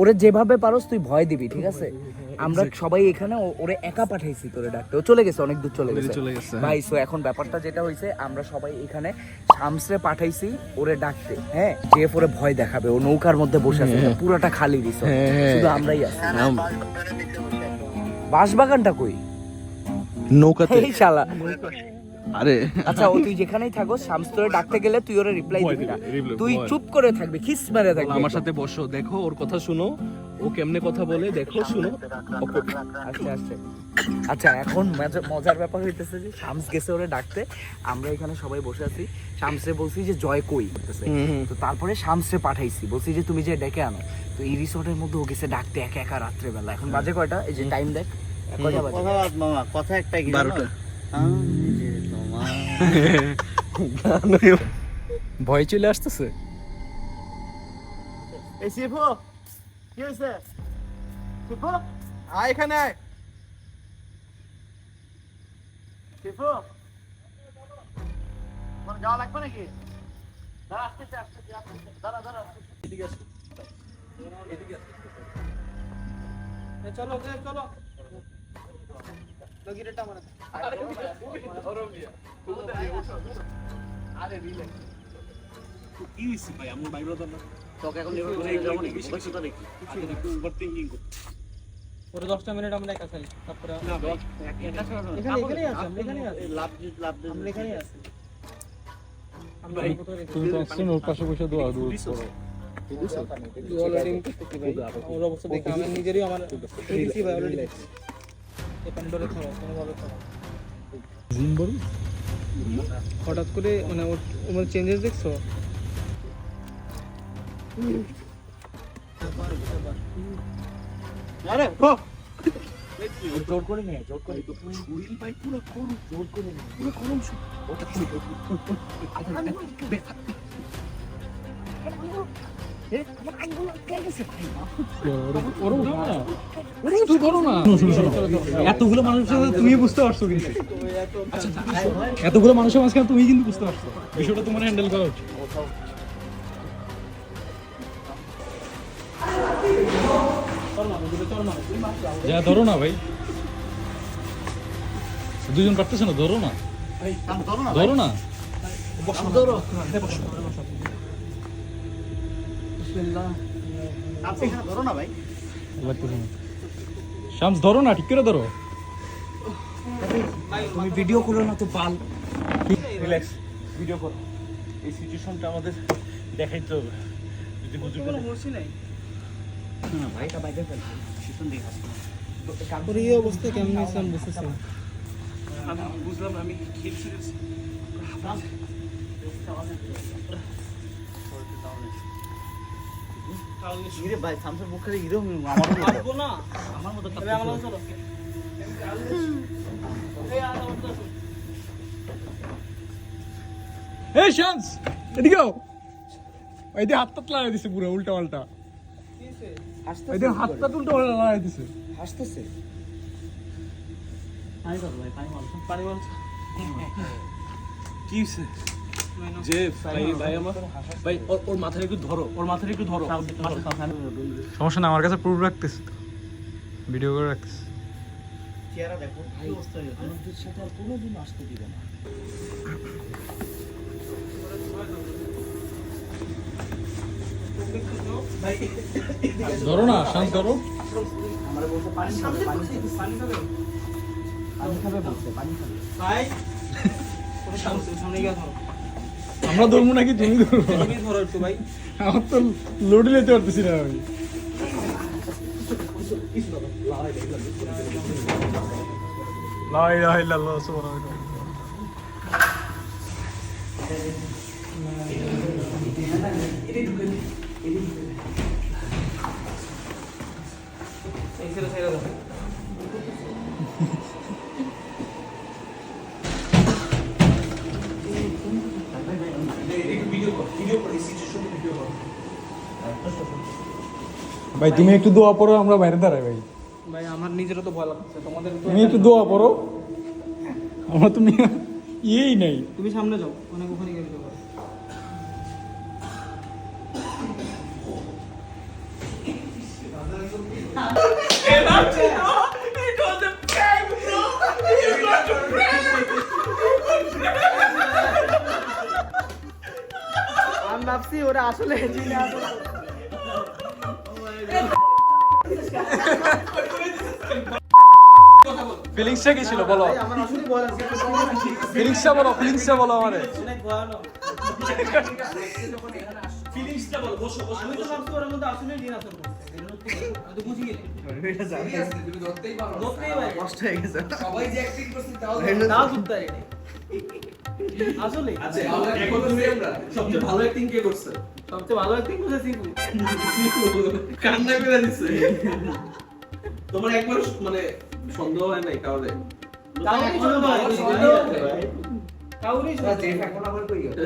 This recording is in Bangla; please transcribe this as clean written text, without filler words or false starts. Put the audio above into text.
ওরে যেভাবে পারোস তুই ভয় দিবি, ঠিক আছে? আমরা সবাই এখানে ওরে একা পাঠাইছি তোরে ডাকতে, ও চলে গেছে, অনেক দূর চলে গেছে ভাই। সো এখন ব্যাপারটা যেটা হয়েছে, আমরা সবাই এখানে শামসরে পাঠাইছি ওরে ডাকতে, হ্যাঁ? যে ওরে ভয় দেখাবে, ও নৌকার মধ্যে বসে আছে, পুরোটা খালি রিসোর্ট, শুধু আমরাই আছি। বাঁশবাগানটা কই? নৌকাতে এই শালা। আরে আচ্ছা, ও তুই যেখানেই থাকো, শামস তোরে ডাকতে গেলে তুই ওরে রিপ্লাই দিবি না, তুই চুপ করে থাকবি, খিস মেরে থাকবি। আমার সাথে বসো, দেখো ওর কথা শুনো, ও কেমনে কথা বলে দেখো, শুনো। আচ্ছা আচ্ছা আচ্ছা, এখন মজার ব্যাপার হইতেছে যে শামস গেছে ওরে ডাকতে, আমরা এখানে সবাই বসে আছি। শামসরে বলছি যে জয় কই করতেছে, তো তারপরে শামসরে পাঠাইছি, বলছি যে তুমি যে ডেকে আনো। তো এই রিসোর্টের মধ্যে ও গেছে ডাকতে একা একা রাত্রে বেলা। এখন বাজে কয়টা? এই যে টাইম দেখ, কয়টা বাজে? মামা কথা একটা কি 12টা। ভয় চলে আসতেছে। এই শিফু কি হইছে? শিফু আয় এখানে আয়। শিফু তোমার যাওয়া লাগবে নাকি? দাঁড়া, আসতেছে আসতেছে, দাঁড়া দাঁড়া, এদিকে আসো, এদিকে আসো। চলো চলো লগিরেটা মারা। আরে রিল্যাক্স। কি হইছে ভাই? আমার বাইরে তো না তোকে এখন নিয়ে যাব নাকি? বসে তো দেখি একটু ওভার থিংকিং কর। পুরো 10টা মিনিট আমরা একা খাই, তারপরে না ভাই এটা ছাড়া এখানেই আছে, আমরা এখানেই আছি, লাভ আমরা এখানেই আছি। আমরা তুমি তো আসছো ওর পাশে বসে দোয়া করো। অলরেডি করতে ভাই, ওর অবস্থা দেখে আমি নিজেরই আমার দিছি ভাই অলরেডি। এই পান্ডরে খাওয়া কোনোভাবে খাওয়া জিম্বল হঠাৎ করে মানে ওর চেঞ্জেস দেখছো? আরে জোর করে নিয়ে, জোর করে শরীর ভাই পুরো করু, জোর করে নিয়ে পুরো করুন। ওটা কি এতগুলো মানুষের সাথে তুমি বুঝতে পারছো, কিন্তু এতগুলো মানুষের মাঝখানে তুমি কিন্তু বুঝতে পারছো বিষয়টা, তোমার হ্যান্ডেল করা উচিত। যা ধরো না ভাই, দুজন পারতেছে না, ধরো না, ধরো না, ধরো না ভাই, শামস ধরো না, ঠিক করে ধরো। তুমি ভিডিও করো না তো পাল। রিল্যাক্স, ভিডিও করো। এই সিচুয়েশনটা আমাদের দেখাইতে হবে। যদি বুঝতে পারো মরছি নাই না ভাই, এটা বাইরে ফেল, সিস্টেম দেখে আসো। তো তারপরে এই অবস্থা কেমন হয়েছে আমি বুঝতেছি। আমি বুঝলাম, আমি খেলছি ইরে ভাই সামসুর মুখে হিরো আমার পারবো না, আমার মতো তবে আমার চলো। এই শামস এদিকে আও, এই যে হাতটা লাগাই দিছে পুরো উল্টা পাল্টা, এই যে হাতটা উল্টা পাল্টা লাগাই দিছে, হাসতেছে। পানি দাও ভাই, পানি মাল, পানি মাল। কি হইছে? যে ভাই ভাই আমার ভাই ওর মাথাটা একটু ধরো, ওর মাথাটা একটু ধরো। সমস্যা না, আমার কাছে প্রুফ রাখতেছি, ভিডিও করে রাখতেছি। চেহারা দেখো কি অবস্থা হয়েছে, আমাদের সাথে আর কোনোদিন আসতে দিবে না। ধরো না শামস, ধরো। আমরা বলতে পানি খাবে, পানি খাবে, পানি খাবে, পানি খাবে বলতে, পানি খাবে ভাই তুমি সামনে গিয়ে ধরো। আমরা ধরবো নাকি তুমি ধরবো? তুমি ধরো একটু ভাই। আমার তো লোড নিতে পারতেছি না আমি। লা ইলাহা ইল্লাল্লাহ সুবহানাল্লাহ। এই ছেড়ে ছেড়ে দাও। ভাই তুমি একটু দোয়া পড়ো, আমরা বাইরে দাঁড়াই ভাই। ভাই আমার নিজেরও তো ভয় লাগছে, তোমাদের তুমি একটু দোয়া পড়ো, আমরা তুমি ইয়েই নাই। তুমি সামনে যাও, অনেক ওখানে গিয়ে ভিডিও করো। আমি ভাবছি ওরা আসলে জিনে আসলে ফিলিংসটা কি ছিল বলো, আমার আসলে ভয় লাগছে। ফিলিংসটা বলো আমারে। অনেক ভয়ানক। ফিলিংসটা বল, বসো বসো। আমি তো ভাবছি ওর মধ্যে আসলে জিন আছে। আমি তো বুঝি গেছি। ধরতেই পারি। কষ্ট হয়ে গেছে সবাই যে অ্যাক্টিং করছে তাও তাও ধরতে পারি নাই। আসলে আচ্ছা এখন তুমি সবচেয়ে ভালো অ্যাক্টিং কে করছে? সবচেয়ে ভালো অ্যাক্টিং করছে সিপু। কান্না করে দিছে। তোমার একবার মানে সন্দেহ হয় নাই কাউরে? কাউরি সন্দেহ হয়। কাউরি যে এখন আবার কই গেল